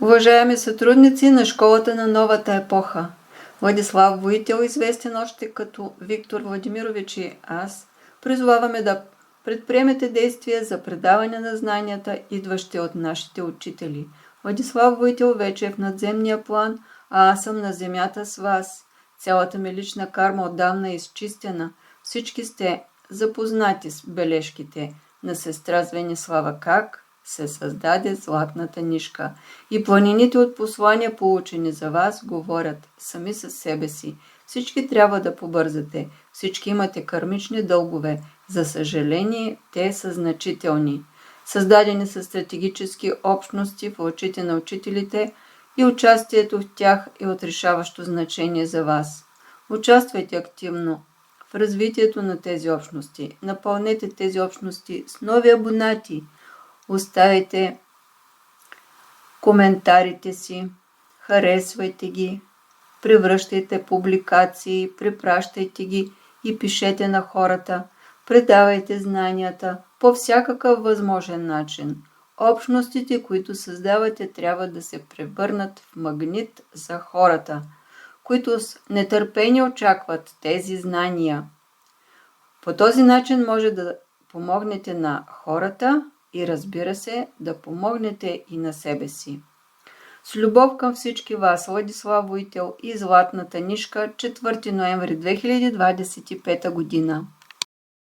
Уважаеми сътрудници на школата на новата епоха, Владислав Воител, известен още като Виктор Владимирович и аз, призоваваме да предприемете действия за предаване на знанията, идващи от нашите учители. Владислав Воител вече е в надземния план, а аз съм на земята с вас. Цялата ми лична карма отдавна е изчистена. Всички сте запознати с бележките на сестра Звенислава как се създаде златната нишка. И планините от послания, получени за вас, говорят сами със себе си. Всички трябва да побързате. Всички имате кармични дългове. За съжаление, те са значителни. Създадени са стратегически общности в очите на учителите и участието в тях е от решаващо значение за вас. Участвайте активно в развитието на тези общности. Напълнете тези общности с нови абонати. Оставяйте коментарите си, харесвайте ги, превръщайте публикации, препращайте ги и пишете на хората, предавайте знанията по всякакъв възможен начин. Общностите, които създавате, трябва да се превърнат в магнит за хората, които с нетърпение очакват тези знания. По този начин може да помогнете на хората и, разбира се, да помогнете и на себе си. С любов към всички вас, Владислав Воител и Златната нишка, 4 ноември 2025 година.